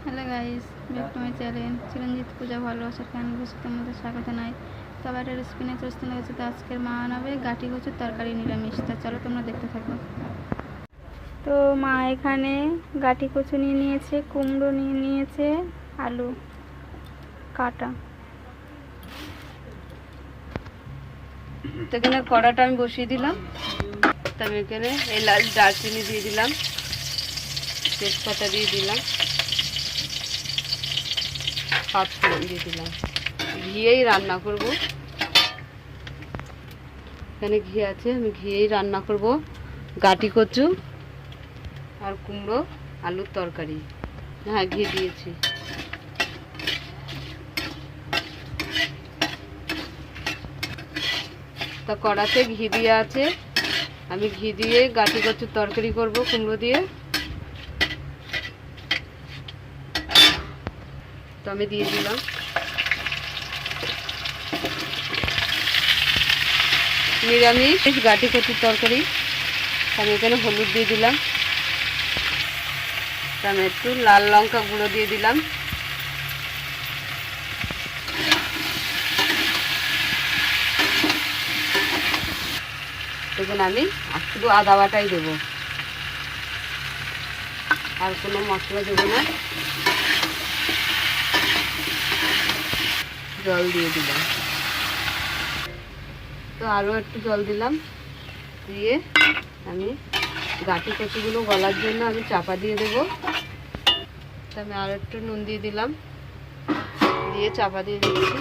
Hello guys, back to my channel Chiranjit Puja ভালোবাসার ক্যানভাসে তোমাদের স্বাগত জানাই। তো আবার একটা রেসিপি নিয়ে চলে আসতে হচ্ছে। তো আজকের মা আনাবে গাঁটি কচুর তরকারি নিরামিষ। তা চলো তোমরা দেখতে থাকো। তো মা এখানে গাঁটি কচু নিয়ে নিয়েছে, কুমড়ো নিয়ে নিয়েছে, আলু কাটা। তো এখানে কড়াটা আমি বসিয়ে দিলাম। তো আমি এখানে এই লাল দারচিনি দিয়ে দিলাম, তেজপাতা দিয়ে দিলাম, পাঁচফোড়ন দিয়ে দিলাম। ঘিয়েই রান্না করব, এখানে ঘি আছে, আমি ঘিয়েই রান্না করব গাঁটি কচু আর কুমড়ো আলুর তরকারি। হ্যাঁ, ঘি দিয়েছি। তা কড়াতে ঘি দিয়ে আছে, আমি ঘি দিয়ে গাঁটি কচুর তরকারি করব কুমড়ো দিয়ে। তো আমি দিয়ে দিলাম নিরামিষ গাঁটি কচুর তরকারি। আমি এখানে হলুদ দিয়ে দিলাম, আমি একটু লাল লঙ্কা গুঁড়ো দিয়ে দিলাম, এখানে আমি শুধু আদা বাটাই দেবো, আর কোনো মশলা দেবো না। জল দিয়ে দিলাম, তো আরও একটু জল দিলাম, দিয়ে আমি গাঁটি কচুগুলো গলার জন্য আমি চাপা দিয়ে দেবো। তো আমি আরও একটু নুন দিয়ে দিলাম, দিয়ে চাপা দিয়ে দিচ্ছি।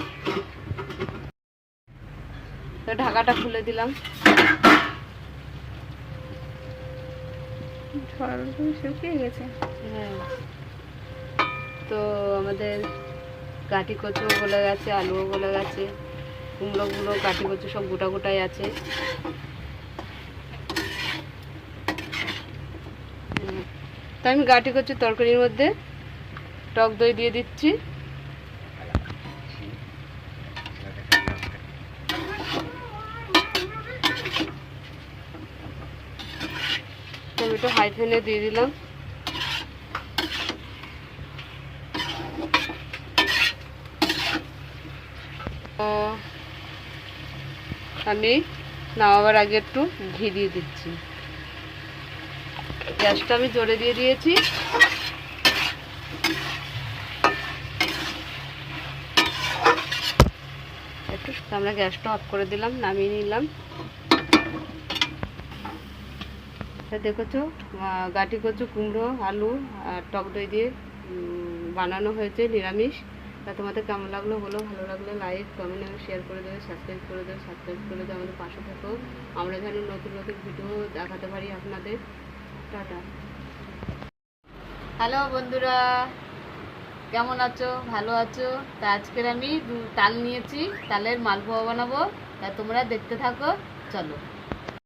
তো ঢাকাটা খুলে দিলাম। শুকিয়ে গেছে। হ্যাঁ, তো আমাদের গাঁটি কচু গলে গেছে, আলুও গলে গেছে, কুমড়োগুলো গাঁটি কচু সব গোটা গোটাই আছে। তো আমি গাঁটি কচুর তরকারির মধ্যে টক দই দিয়ে দিচ্ছি। টমেটো হাই ফ্লেমে দিয়ে দিলাম। আমি নামাবার আগে একটু ঘি দিয়ে দিচ্ছি। গ্যাসটা আমি জোরে দিয়ে দিয়েছি। একটু আমরা গ্যাসটা অফ করে দিলাম, নামিয়ে নিলাম। দেখেছো গাঁটি কচু কুমড়ো আলু আর টক দই দিয়ে বানানো হয়েছে নিরামিষ। তা তোমাদের কেমন লাগলো বলো, ভালো লাগলে লাইক কমেন্ট এবং শেয়ার করে দেবে, সাবস্ক্রাইব করে দেবে, আমাদের পাশে থাকো। আমরা যেন নতুন নতুন ভিডিও দেখাতে পারি আপনাদের। টাটা। হ্যালো বন্ধুরা, কেমন আছো? ভালো আছো? তা আজকের আমি তাল নিয়েছি, তালের মালপোয়া বানাবো। তা তোমরা দেখতে থাকো, চলো।